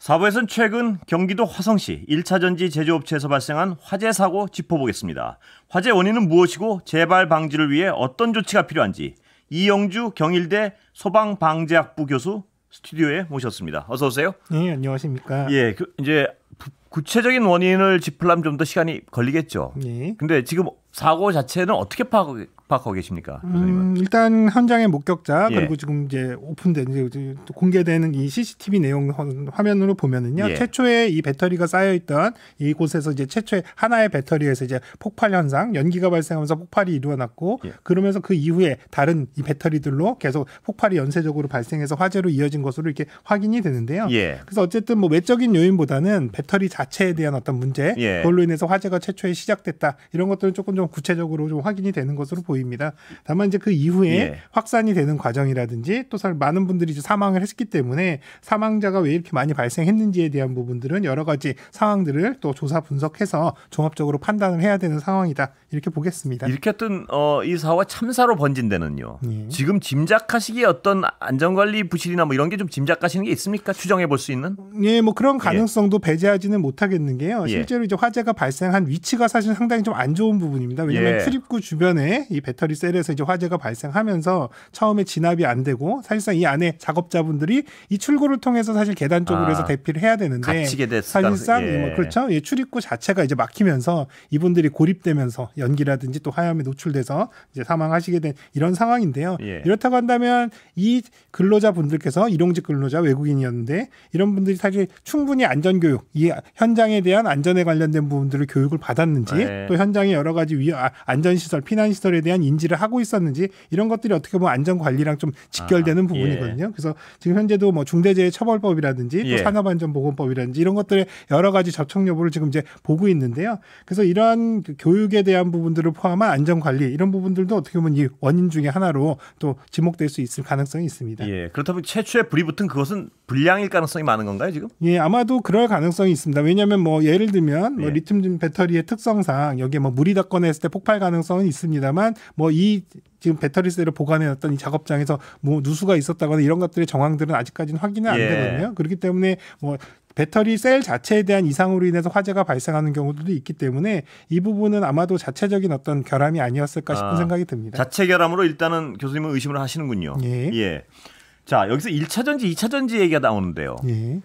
4부에서는 최근 경기도 화성시 1차 전지 제조업체에서 발생한 화재 사고 짚어보겠습니다. 화재 원인은 무엇이고 재발 방지를 위해 어떤 조치가 필요한지 이영주 경일대 소방방재학부 교수 스튜디오에 모셨습니다. 어서 오세요. 네, 안녕하십니까. 예, 이제 구체적인 원인을 짚으려면 좀 더 시간이 걸리겠죠. 네. 근데 지금 사고 자체는 어떻게 파악하고 계십니까? 교수님은? 일단 현장의 목격자 예. 그리고 지금 이제 오픈된 이제 공개되는 이 CCTV 내용 화면으로 보면은요. 예. 최초에 이 배터리가 쌓여 있던 이곳에서 이제 최초에 하나의 배터리에서 이제 폭발 현상, 연기가 발생하면서 폭발이 일어났고 예. 그러면서 그 이후에 다른 이 배터리들로 계속 폭발이 연쇄적으로 발생해서 화재로 이어진 것으로 이렇게 확인이 되는데요. 예. 그래서 어쨌든 뭐 외적인 요인보다는 배터리 자체에 대한 어떤 문제, 예. 그걸로 인해서 화재가 최초에 시작됐다. 이런 것들은 조금 좀 구체적으로 좀 확인이 되는 것으로 보입니다. 다만 이제 그 이후에 예. 확산이 되는 과정이라든지 또 많은 분들이 이제 사망을 했기 때문에 사망자가 왜 이렇게 많이 발생했는지에 대한 부분들은 여러 가지 상황들을 또 조사 분석해서 종합적으로 판단을 해야 되는 상황이다. 이렇게 보겠습니다. 이렇게 어떤 이 사고가 참사로 번진 데는요. 예. 지금 짐작하시기에 어떤 안전관리 부실이나 뭐 이런 게 좀 짐작하시는 게 있습니까? 추정해 볼 수 있는? 예, 뭐 그런 가능성도 배제하지는 못하겠는 게요. 예. 실제로 이제 화재가 발생한 위치가 사실 상당히 좀 안 좋은 부분입니다. 왜냐하면 예. 출입구 주변에 이 배터리 셀에서 이제 화재가 발생하면서 처음에 진압이 안 되고 사실상 이 안에 작업자분들이 이 출구를 통해서 사실 계단 쪽으로 해서 대피를 해야 되는데 갇히게 됐을 사실상 예. 뭐 그렇죠. 예, 출입구 자체가 이제 막히면서 이분들이 고립되면서 연기라든지 또 화염에 노출돼서 이제 사망하시게 된 이런 상황인데요. 예. 이렇다고 한다면 이 근로자분들께서 일용직 근로자 외국인이었는데 이런 분들이 사실 충분히 안전교육, 이 현장에 대한 안전에 관련된 부분들을 교육을 받았는지 네. 또 현장의 여러 가지 안전시설, 피난시설에 대한 인지를 하고 있었는지 이런 것들이 어떻게 보면 안전관리랑 좀 직결되는 부분이거든요. 그래서 지금 현재도 뭐 중대재해처벌법이라든지 예. 또 산업안전보건법이라든지 이런 것들의 여러 가지 접촉 여부를 지금 이제 보고 있는데요. 그래서 이러한 교육에 대한 부분들을 포함한 안전관리 이런 부분들도 어떻게 보면 이 원인 중에 하나로 또 지목될 수 있을 가능성이 있습니다. 예. 그렇다면 최초에 불이 붙은 그것은 불량일 가능성이 많은 건가요, 지금? 예, 아마도 그럴 가능성이 있습니다. 왜냐하면 뭐 예를 들면 뭐 예. 리튬 배터리의 특성상 여기에 뭐 물이 닿거나 했을 때 폭발 가능성은 있습니다만 뭐 이 지금 배터리 셀을 보관해놨던 이 작업장에서 뭐 누수가 있었다거나 이런 것들의 정황들은 아직까지는 확인은 안 예. 되거든요. 그렇기 때문에 뭐 배터리 셀 자체에 대한 이상으로 인해서 화재가 발생하는 경우도 있기 때문에 이 부분은 아마도 자체적인 어떤 결함이 아니었을까 싶은 생각이 듭니다. 자체 결함으로 일단은 교수님은 의심을 하시는군요. 예. 자, 여기서 1차 전지, 2차 전지 얘기가 나오는데요. 예.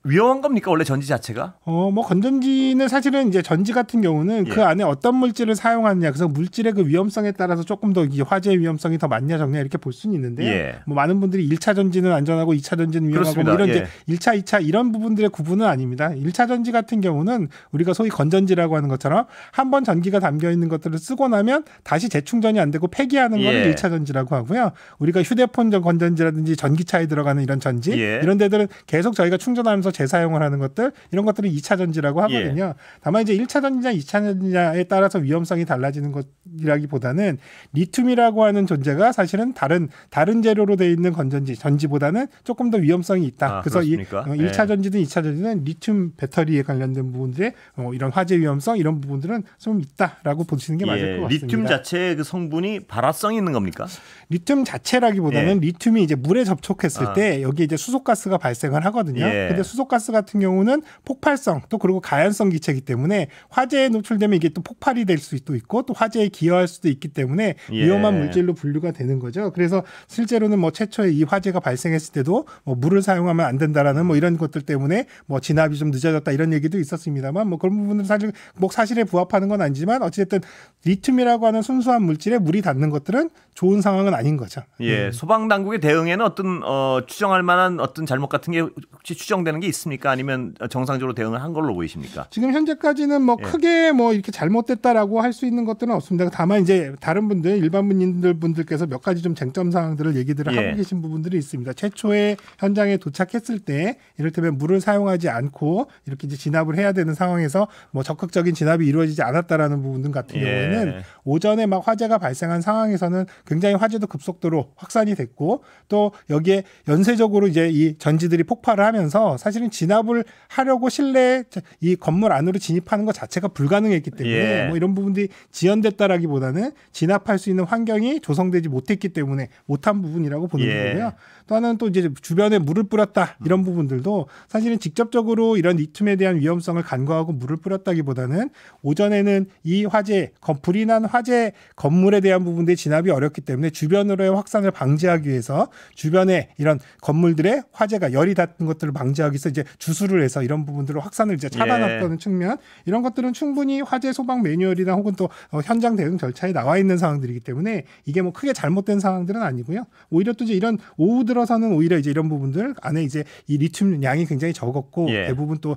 위험한 겁니까? 원래 전지 자체가? 뭐 건전지는 사실은 이제 전지 같은 경우는 예. 그 안에 어떤 물질을 사용하느냐, 그래서 물질의 그 위험성에 따라서 조금 더 이 화재 위험성이 더 많냐 적냐 이렇게 볼 수는 있는데요. 예. 뭐 많은 분들이 1차 전지는 안전하고 2차 전지는 위험하고 뭐 이런 그렇습니다. 이제 1차, 2차 이런 부분들의 구분은 아닙니다. 1차 전지 같은 경우는 우리가 소위 건전지라고 하는 것처럼 한 번 전기가 담겨 있는 것들을 쓰고 나면 다시 재충전이 안 되고 폐기하는 예. 거를 1차 전지라고 하고요. 우리가 휴대폰 건전지라든지 전기차에 들어가는 이런 전지 예. 이런 데들은 계속 저희가 충전하면서 재사용을 하는 것들 이런 것들은 2차 전지라고 하거든요. 다만 이제 1차 전지냐 2차 전지냐에 따라서 위험성이 달라지는 것이라기보다는 리튬이라고 하는 존재가 사실은 다른 재료로 되어 있는 전지보다는 조금 더 위험성이 있다. 그래서 그렇습니까? 1차 전지든 2차 전지는 리튬 배터리에 관련된 부분들의 이런 화재 위험성 이런 부분들은 좀 있다라고 보시는 게 맞을 것 같습니다. 리튬 자체의 그 성분이 발화성이 있는 겁니까? 리튬 자체라기보다는 리튬이 이제 물에 접촉했을 때 여기에 이제 수소가스가 발생을 하거든요. 예. 근데 수소가스 같은 경우는 폭발성 또 그리고 가연성 기체이기 때문에 화재에 노출되면 이게 또 폭발이 될 수도 있고 또 화재에 기여할 수도 있기 때문에 위험한 물질로 분류가 되는 거죠. 그래서 실제로는 뭐 최초에 이 화재가 발생했을 때도 뭐 물을 사용하면 안 된다라는 뭐 이런 것들 때문에 뭐 진압이 좀 늦어졌다 이런 얘기도 있었습니다만 뭐 그런 부분은 사실 뭐 사실에 부합하는 건 아니지만 어쨌든 리튬이라고 하는 순수한 물질에 물이 닿는 것들은 좋은 상황은 아닌 거죠. 예, 소방 당국의 대응에는 어떤 추정할 만한 어떤 잘못 같은 게 혹시 추정되는 게 있습니까? 아니면 정상적으로 대응을 한 걸로 보이십니까? 지금 현재까지는 뭐 크게 뭐 이렇게 잘못됐다라고 할 수 있는 것들은 없습니다. 다만 이제 다른 분들 일반 분들께서 몇 가지 좀 쟁점 사항들을 얘기들을 하고 계신 부분들이 있습니다. 최초에 현장에 도착했을 때 이를테면 물을 사용하지 않고 이렇게 이제 진압을 해야 되는 상황에서 뭐 적극적인 진압이 이루어지지 않았다라는 부분 같은 경우에는 오전에 막 화재가 발생한 상황에서는 굉장히 화재도 급속도로 확산이 됐고 또 여기에 연쇄적으로 이제 이 전지들이 폭발을 하면서 안에서 사실은 진압을 하려고 실내 이 건물 안으로 진입하는 것 자체가 불가능했기 때문에 뭐 이런 부분들이 지연됐다라기보다는 진압할 수 있는 환경이 조성되지 못했기 때문에 못한 부분이라고 보는 거고요. 또 하나는 또 이제 주변에 물을 뿌렸다 이런 부분들도 사실은 직접적으로 이런 리튬에 대한 위험성을 간과하고 물을 뿌렸다기보다는 오전에는 이 화재, 불이 난 화재 건물에 대한 부분들이 진압이 어렵기 때문에 주변으로의 확산을 방지하기 위해서 주변에 이런 건물들의 화재가 열이 닿는 것들을 방지하기 위해서 이제 주수를 해서 이런 부분들을 확산을 이제 차단했다는 측면, 이런 것들은 충분히 화재 소방 매뉴얼이나 혹은 또 현장 대응 절차에 나와 있는 상황들이기 때문에 이게 뭐 크게 잘못된 상황들은 아니고요. 오히려 또 이제 이런 오후 들어서는 오히려 이제 이런 부분들 안에 이제 이 리튬 양이 굉장히 적었고 대부분 또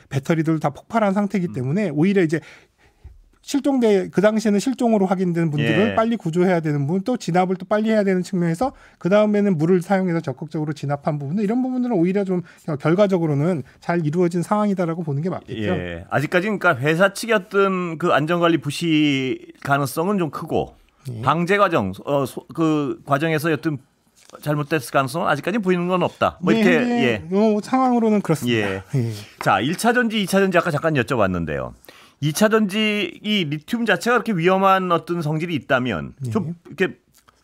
배터리들 다 폭발한 상태이기 때문에 오히려 이제 그 당시에는 실종으로 확인된 분들을 빨리 구조해야 되는 부분, 또 진압을 또 빨리 해야 되는 측면에서 그 다음에는 물을 사용해서 적극적으로 진압한 부분들, 이런 부분들은 오히려 좀 결과적으로는 잘 이루어진 상황이다라고 보는 게 맞겠죠. 아직까지 그러니까 회사 측의 어떤 그 안전관리 부실 가능성은 좀 크고 방제 과정, 그 과정에서 어떤 잘못됐을 가능성은 아직까지 보이는 건 없다. 뭐 이렇게 상황으로는 그렇습니다. 자, 1차 전지, 2차 전지 아까 잠깐 여쭤봤는데요. 2차 전지 이 리튬 자체가 그렇게 위험한 어떤 성질이 있다면 좀 이렇게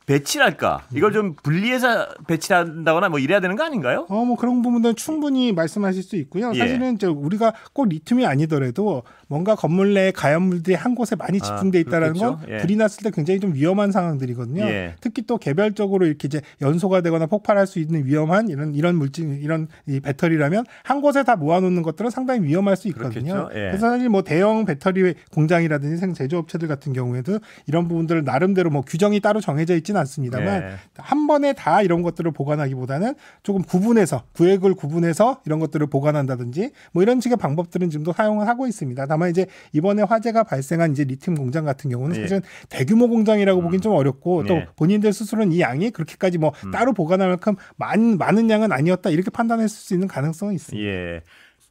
배치랄까? 이걸 좀 분리해서 배치한다거나 뭐 이래야 되는 거 아닌가요? 뭐 그런 부분들은 충분히 말씀하실 수 있고요. 사실은 우리가 꼭 리튬이 아니더라도 뭔가 건물 내에 가연물들이 한 곳에 많이 집중돼 있다라는 건 불이 났을 때 굉장히 좀 위험한 상황들이거든요. 특히 또 개별적으로 이렇게 이제 연소가 되거나 폭발할 수 있는 위험한 이런 물질, 이런 이 배터리라면 한 곳에 다 모아놓는 것들은 상당히 위험할 수 있거든요. 그래서 사실 뭐 대형 배터리 공장이라든지 제조업체들 같은 경우에도 이런 부분들을 나름대로 뭐 규정이 따로 정해져 있지는 않습니다만 한 번에 다 이런 것들을 보관하기보다는 조금 구획을 구분해서 이런 것들을 보관한다든지 뭐 이런 식의 방법들은 지금도 사용을 하고 있습니다. 다만 이제 이번에 화재가 발생한 이제 리튬 공장 같은 경우는 사실은 대규모 공장이라고 보긴 좀 어렵고 또 본인들 스스로는 이 양이 그렇게까지 뭐 따로 보관할 만큼 많은 양은 아니었다 이렇게 판단했을 수 있는 가능성은 있습니다.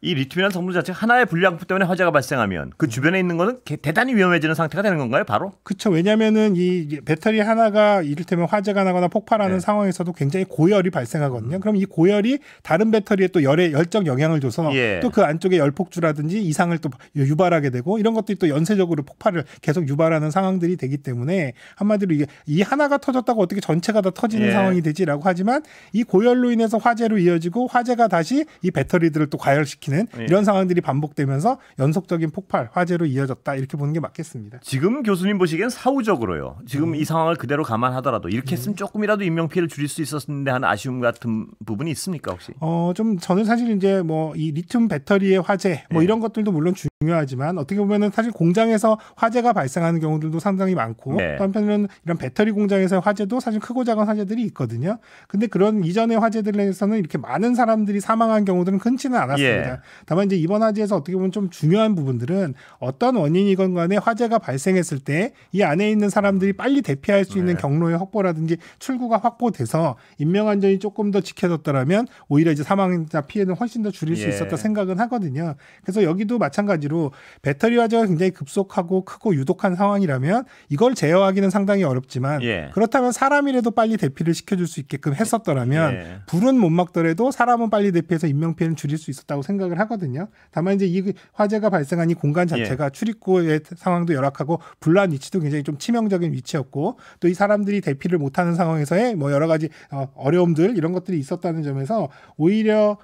이 리튬이라는 성분 자체가 하나의 불량품 때문에 화재가 발생하면 그 주변에 있는 거는 대단히 위험해지는 상태가 되는 건가요, 바로? 그렇죠. 왜냐하면은 이 배터리 하나가 이를테면 화재가 나거나 폭발하는 상황에서도 굉장히 고열이 발생하거든요. 그럼 이 고열이 다른 배터리에 또 열적 영향을 줘서 또 그 안쪽에 열폭주라든지 이상을 또 유발하게 되고 이런 것들이 또 연쇄적으로 폭발을 계속 유발하는 상황들이 되기 때문에 한마디로 이 하나가 터졌다고 어떻게 전체가 다 터지는 상황이 되지라고 하지만 이 고열로 인해서 화재로 이어지고 화재가 다시 이 배터리들을 또 과열시키는 이런 상황들이 반복되면서 연속적인 폭발, 화재로 이어졌다 이렇게 보는 게 맞겠습니다. 지금 교수님 보시기엔 사후적으로요. 지금 이 상황을 그대로 감안하더라도 이렇게 했으면 조금이라도 인명피해를 줄일 수 있었는데 하는 아쉬움 같은 부분이 있습니까 혹시? 좀 저는 사실 이제 뭐 이 리튬 배터리의 화재 뭐 이런 것들도 물론 중요하지만 어떻게 보면은 사실 공장에서 화재가 발생하는 경우들도 상당히 많고 또 한편으로는 이런 배터리 공장에서의 화재도 사실 크고 작은 화재들이 있거든요. 근데 그런 이전의 화재들에서는 이렇게 많은 사람들이 사망한 경우들은 흔치는 않았습니다. 다만 이제 이번 화재에서 어떻게 보면 좀 중요한 부분들은 어떤 원인이건 간에 화재가 발생했을 때 이 안에 있는 사람들이 빨리 대피할 수 있는 경로의 확보라든지 출구가 확보돼서 인명안전이 조금 더 지켜졌더라면 오히려 이제 사망자 피해는 훨씬 더 줄일 수 있었다 생각은 하거든요. 그래서 여기도 마찬가지로 배터리 화재가 굉장히 급속하고 크고 유독한 상황이라면 이걸 제어하기는 상당히 어렵지만 그렇다면 사람이라도 빨리 대피를 시켜줄 수 있게끔 했었더라면 불은 못 막더라도 사람은 빨리 대피해서 인명피해는 줄일 수 있었다고 생각을 하거든요. 다만 이제 이 화재가 발생한 이 공간 자체가 출입구의 상황도 열악하고 불난 위치도 굉장히 좀 치명적인 위치였고 또 이 사람들이 대피를 못하는 상황에서의 뭐 여러 가지 어려움들 이런 것들이 있었다는 점에서 오히려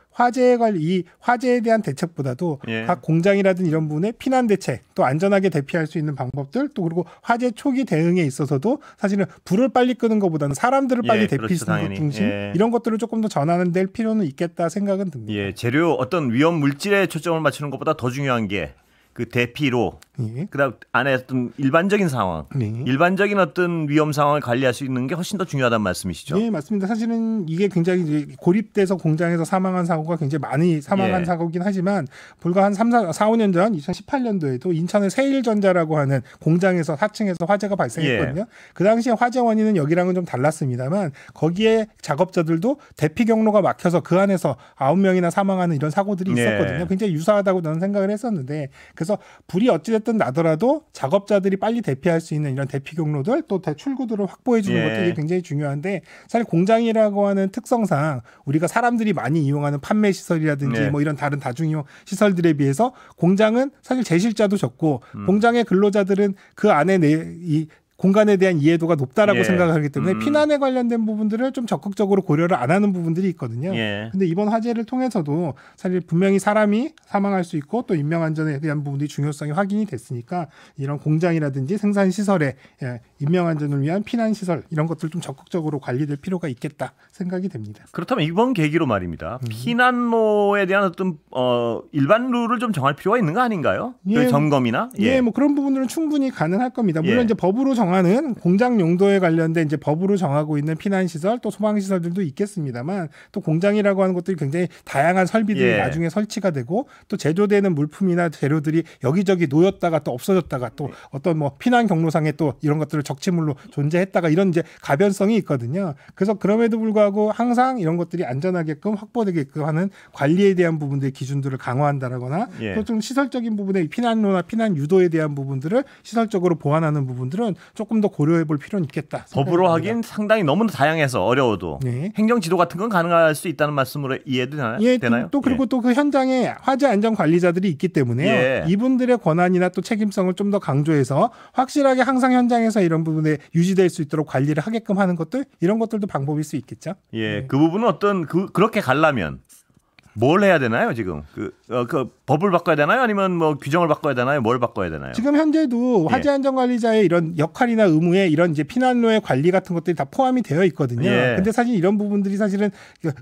이 화재에 대한 대책보다도 각 공장이라든 이런 부분에 피난 대책 또 안전하게 대피할 수 있는 방법들 또 그리고 화재 초기 대응에 있어서도 사실은 불을 빨리 끄는 것보다는 사람들을 빨리 대피시키는 것 중심 이런 것들을 조금 더 전환은 될 필요는 있겠다 생각은 듭니다. 재료 어떤 위험 물질에 초점을 맞추는 것보다 더 중요한 게 그 대피로 그다음 안에 어떤 일반적인 상황, 일반적인 어떤 위험 상황을 관리할 수 있는 게 훨씬 더 중요하다는 말씀이시죠? 네, 맞습니다. 사실은 이게 굉장히 고립돼서 공장에서 사망한 사고가 굉장히 많이 사망한 사고이긴 하지만 불과 한 4, 5년 전 2018년도에도 인천의 세일전자라고 하는 공장에서 4층에서 화재가 발생했거든요. 그 당시에 화재 원인은 여기랑은 좀 달랐습니다만 거기에 작업자들도 대피 경로가 막혀서 그 안에서 9명이나 사망하는 이런 사고들이 있었거든요. 굉장히 유사하다고 저는 생각을 했었는데 그래서 불이 어찌됐든 어쨌든 나더라도 작업자들이 빨리 대피할 수 있는 이런 대피 경로들 또 출구들을 확보해 주는 것들이 굉장히 중요한데 사실 공장이라고 하는 특성상 우리가 사람들이 많이 이용하는 판매 시설이라든지 뭐 이런 다른 다중이용 시설들에 비해서 공장은 사실 재실자도 적고 공장의 근로자들은 그 안에 이 공간에 대한 이해도가 높다라고 생각하기 때문에 피난에 관련된 부분들을 좀 적극적으로 고려를 안 하는 부분들이 있거든요. 근데 이번 화재를 통해서도 사실 분명히 사람이 사망할 수 있고 또 인명안전에 대한 부분들이 중요성이 확인이 됐으니까 이런 공장이라든지 생산시설의 인명안전을 위한 피난시설 이런 것들 좀 적극적으로 관리될 필요가 있겠다 생각이 됩니다. 그렇다면 이번 계기로 말입니다. 피난로에 대한 어떤 일반 룰을 좀 정할 필요가 있는 거 아닌가요? 그 점검이나? 뭐 그런 부분들은 충분히 가능할 겁니다. 물론 이제 법으로 정하는 공장 용도에 관련된 이제 법으로 정하고 있는 피난시설 또 소방시설들도 있겠습니다만 또 공장이라고 하는 것들이 굉장히 다양한 설비들이 나중에 설치가 되고 또 제조되는 물품이나 재료들이 여기저기 놓였다가 또 없어졌다가 또 어떤 뭐 피난 경로상에 또 이런 것들을 적치물로 존재했다가 이런 이제 가변성이 있거든요. 그래서 그럼에도 불구하고 항상 이런 것들이 안전하게끔 확보되게끔 하는 관리에 대한 부분들의 기준들을 강화한다라거나 또 좀 시설적인 부분의 피난로나 피난 유도에 대한 부분들을 시설적으로 보완하는 부분들은 조금 더 고려해 볼 필요는 있겠다. 법으로 하긴 상당히 너무 다양해서 어려워도 행정 지도 같은 건 가능할 수 있다는 말씀으로 이해도 되나요? 또 그리고 또 그 현장에 화재 안전 관리자들이 있기 때문에요. 이분들의 권한이나 또 책임성을 좀 더 강조해서 확실하게 항상 현장에서 이런 부분에 유지될 수 있도록 관리를 하게끔 하는 것들 이런 것들도 방법일 수 있겠죠. 그 부분은 어떤 그렇게 가려면 뭘 해야 되나요, 지금? 그 법을 바꿔야 되나요? 아니면 뭐 규정을 바꿔야 되나요? 뭘 바꿔야 되나요? 지금 현재도 화재 안전 관리자의 이런 역할이나 의무에 이런 이제 피난로의 관리 같은 것들이 다 포함이 되어 있거든요. 근데 사실 이런 부분들이 사실은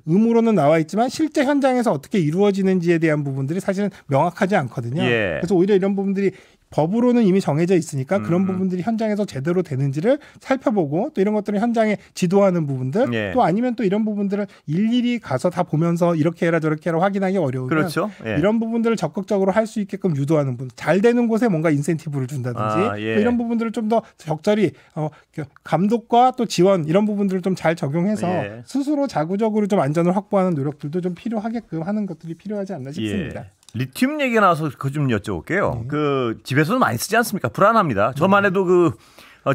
의무로는 나와 있지만 실제 현장에서 어떻게 이루어지는지에 대한 부분들이 사실은 명확하지 않거든요. 그래서 오히려 이런 부분들이 법으로는 이미 정해져 있으니까 그런 부분들이 현장에서 제대로 되는지를 살펴보고 또 이런 것들을 현장에 지도하는 부분들 또 아니면 또 이런 부분들을 일일이 가서 다 보면서 이렇게 해라 저렇게 해라 확인하기 어려우면 이런 부분들을 적극적으로 할 수 있게끔 유도하는 부분 잘 되는 곳에 뭔가 인센티브를 준다든지 또 이런 부분들을 좀 더 적절히 감독과 또 지원 이런 부분들을 좀 잘 적용해서 스스로 자구적으로 좀 안전을 확보하는 노력들도 좀 필요하게끔 하는 것들이 필요하지 않나 싶습니다. 리튬 얘기가 나와서 그거 좀 여쭤볼게요. 그 집에서도 많이 쓰지 않습니까? 불안합니다. 저만 해도 그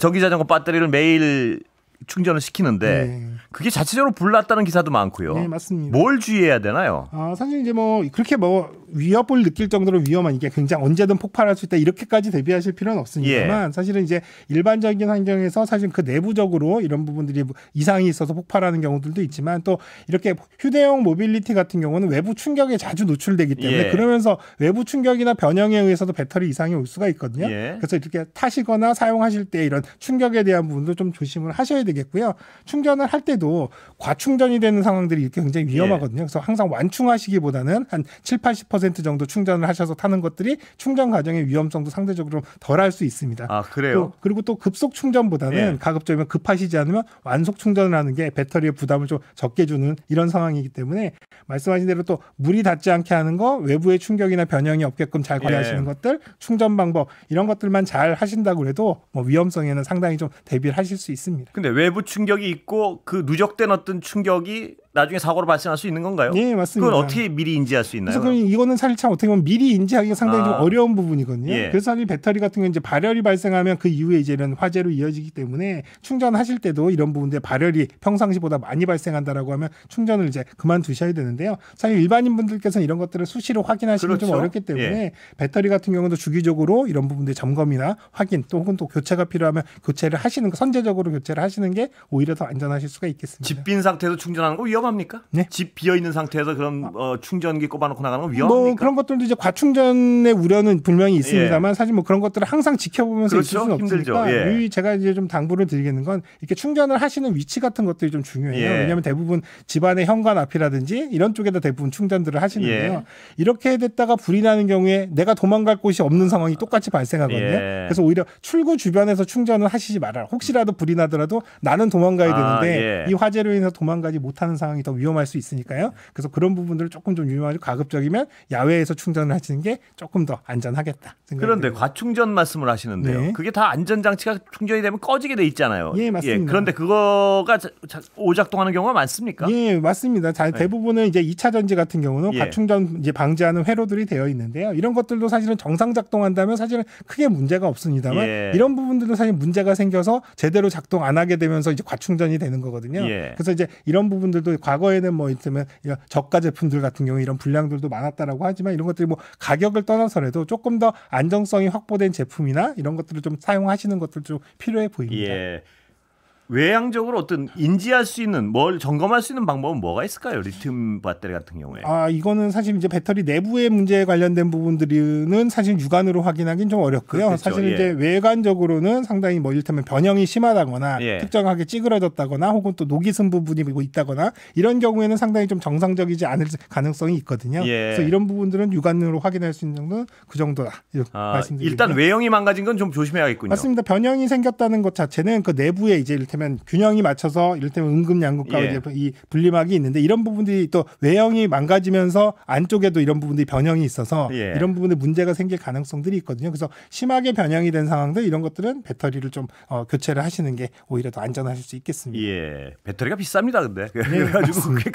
전기자전거 배터리를 매일 충전을 시키는데 그게 자체적으로 불났다는 기사도 많고요. 네, 맞습니다. 뭘 주의해야 되나요? 사실 이제 뭐 그렇게 뭐 위협을 느낄 정도로 위험한 이게 굉장히 언제든 폭발할 수 있다 이렇게까지 대비하실 필요는 없습니다만 사실은 이제 일반적인 환경에서 사실 그 내부적으로 이런 부분들이 이상이 있어서 폭발하는 경우들도 있지만 또 이렇게 휴대용 모빌리티 같은 경우는 외부 충격에 자주 노출되기 때문에 그러면서 외부 충격이나 변형에 의해서도 배터리 이상이 올 수가 있거든요. 그래서 이렇게 타시거나 사용하실 때 이런 충격에 대한 부분도 좀 조심을 하셔야 되겠고요. 충전을 할 때도 과충전이 되는 상황들이 이렇게 굉장히 위험하거든요. 그래서 항상 완충하시기보다는 한 7-80% 정도 충전을 하셔서 타는 것들이 충전 과정의 위험성도 상대적으로 덜할 수 있습니다. 그래요? 그리고 또 급속 충전보다는 가급적이면 급하시지 않으면 완속 충전을 하는 게 배터리의 부담을 좀 적게 주는 이런 상황이기 때문에 말씀하신 대로 또 물이 닿지 않게 하는 거, 외부의 충격이나 변형이 없게끔 잘 관리하시는 것들, 충전 방법 이런 것들만 잘 하신다고 해도 뭐 위험성에는 상당히 좀 대비를 하실 수 있습니다. 근데 외부 충격이 있고 그 누적된 어떤 충격이 나중에 사고로 발생할 수 있는 건가요? 네, 맞습니다. 그건 어떻게 미리 인지할 수 있나요? 그래서 이거는 사실 참 어떻게 보면 미리 인지하기가 상당히 좀 어려운 부분이거든요. 그래서 사실 배터리 같은 경우는 이제 발열이 발생하면 그 이후에 이제는 화재로 이어지기 때문에 충전하실 때도 이런 부분들 발열이 평상시보다 많이 발생한다라고 하면 충전을 이제 그만두셔야 되는데요. 사실 일반인 분들께서는 이런 것들을 수시로 확인하시기 좀 어렵기 때문에 배터리 같은 경우도 주기적으로 이런 부분들 점검이나 확인 또 혹은 또 교체가 필요하면 교체를 하시는 거 선제적으로 교체를 하시는 게 오히려 더 안전하실 수가 있겠습니다. 집 빈 상태에서 충전하는 거 위험합니까? 네. 집 비어 있는 상태에서 그런 충전기 꼽아놓고 나가는 건 위험합니까? 뭐 그런 것들도 이제 과충전의 우려는 분명히 있습니다만 사실 뭐 그런 것들을 항상 지켜보면서 있을 수는 없으니까 제가 이제 좀 당부를 드리겠는 건 이렇게 충전을 하시는 위치 같은 것들이 좀 중요해요. 왜냐하면 대부분 집안의 현관 앞이라든지 이런 쪽에다 대부분 충전들을 하시는데요. 이렇게 됐다가 불이 나는 경우에 내가 도망갈 곳이 없는 상황이 똑같이 발생하거든요. 그래서 오히려 출구 주변에서 충전을 하시지 말아라. 혹시라도 불이 나더라도 나는 도망가야 되는데 이 화재로 인해서 도망가지 못하는 상황이 상황이 더 위험할 수 있으니까요. 그래서 그런 부분들을 조금 좀 유념하고 가급적이면 야외에서 충전을 하시는 게 조금 더 안전하겠다 생각이 그런데 듭니다. 과충전 말씀을 하시는데요. 네. 그게 다 안전장치가 충전이 되면 꺼지게 돼 있잖아요. 예, 맞습니다. 그런데 그거가 오작동하는 경우가 많습니까? 예, 맞습니다. 대부분은 이제 2차 전지 같은 경우는 예. 과충전 이제 방지하는 회로들이 되어 있는데요. 이런 것들도 사실은 정상 작동한다면 사실은 크게 문제가 없습니다만 예. 이런 부분들도 사실 문제가 생겨서 제대로 작동 안 하게 되면서 이제 과충전이 되는 거거든요. 예. 그래서 이제 이런 부분들도 과거에는 뭐 있으면 저가 제품들 같은 경우 이런 불량들도 많았다라고 하지만 이런 것들이 뭐 가격을 떠나서라도 조금 더 안정성이 확보된 제품이나 이런 것들을 좀 사용하시는 것들 좀 필요해 보입니다. 예. 외향적으로 어떤 인지할 수 있는 뭘 점검할 수 있는 방법은 뭐가 있을까요? 리튬 배터리 같은 경우에. 이거는 사실 이제 배터리 내부의 문제에 관련된 부분들은 사실 육안으로 확인하기는 좀 어렵고요. 그렇겠죠. 사실 예. 이제 외관적으로는 상당히 뭐 이를테면 변형이 심하다거나 예. 특정하게 찌그러졌다거나 혹은 또 녹이 쓴 부분이 있다거나 이런 경우에는 상당히 좀 정상적이지 않을 가능성이 있거든요. 예. 그래서 이런 부분들은 육안으로 확인할 수 있는 정도는 그 정도다. 말씀드리고요. 일단 외형이 망가진 건 좀 조심해야겠군요. 맞습니다. 변형이 생겼다는 것 자체는 그 내부에 이제 이를테면 균형이 맞춰서 이를테면 음극양극과 예. 이제 이 분리막이 있는데 이런 부분들이 또 외형이 망가지면서 안쪽에도 이런 부분들이 변형이 있어서 예. 이런 부분에 문제가 생길 가능성들이 있거든요. 그래서 심하게 변형이 된 상황들 이런 것들은 배터리를 좀 교체를 하시는 게 오히려 더 안전하실 수 있겠습니다. 예, 배터리가 비쌉니다. 근데 네, 그래가지고 그게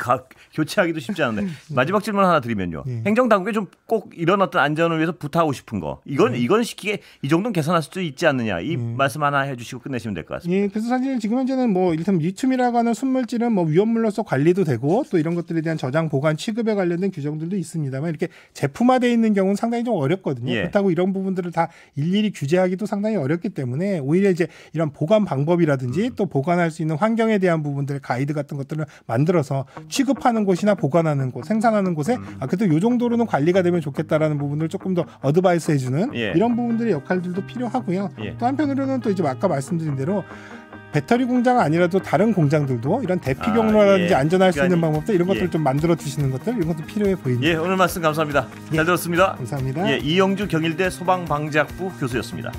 교체하기도 쉽지 않은데 마지막 질문 하나 드리면요. 네. 행정당국에 좀 꼭 이런 어떤 안전을 위해서 부탁하고 싶은 거 이건 시기에 이 정도는 개선할 수도 있지 않느냐 이 말씀 하나 해주시고 끝내시면 될 것 같습니다. 예, 그래서 사실 지금 현재는 뭐 이를테면 리튬이라고 하는 순물질은 뭐 위험물로서 관리도 되고 또 이런 것들에 대한 저장 보관 취급에 관련된 규정들도 있습니다만 이렇게 제품화되어 있는 경우는 상당히 좀 어렵거든요. 예. 그렇다고 이런 부분들을 다 일일이 규제하기도 상당히 어렵기 때문에 오히려 이제 이런 보관 방법이라든지 또 보관할 수 있는 환경에 대한 부분들 가이드 같은 것들을 만들어서 취급하는 곳이나 보관하는 곳, 생산하는 곳에 그래도 이 정도로는 관리가 되면 좋겠다라는 부분을 조금 더 어드바이스 해주는 예. 이런 부분들의 역할들도 필요하고요. 예. 또 한편으로는 또 이제 아까 말씀드린 대로 배터리 공장 아니라도 다른 공장들도 이런 대피 경로라든지 예. 안전할 수 있는 그러니까 방법들 이런 것들 예. 좀 만들어 주시는 것들 이런 것도 필요해 보입니다. 예, 오늘 말씀 감사합니다. 예. 잘 들었습니다. 감사합니다. 예, 이영주 경일대 소방방재학부 교수였습니다.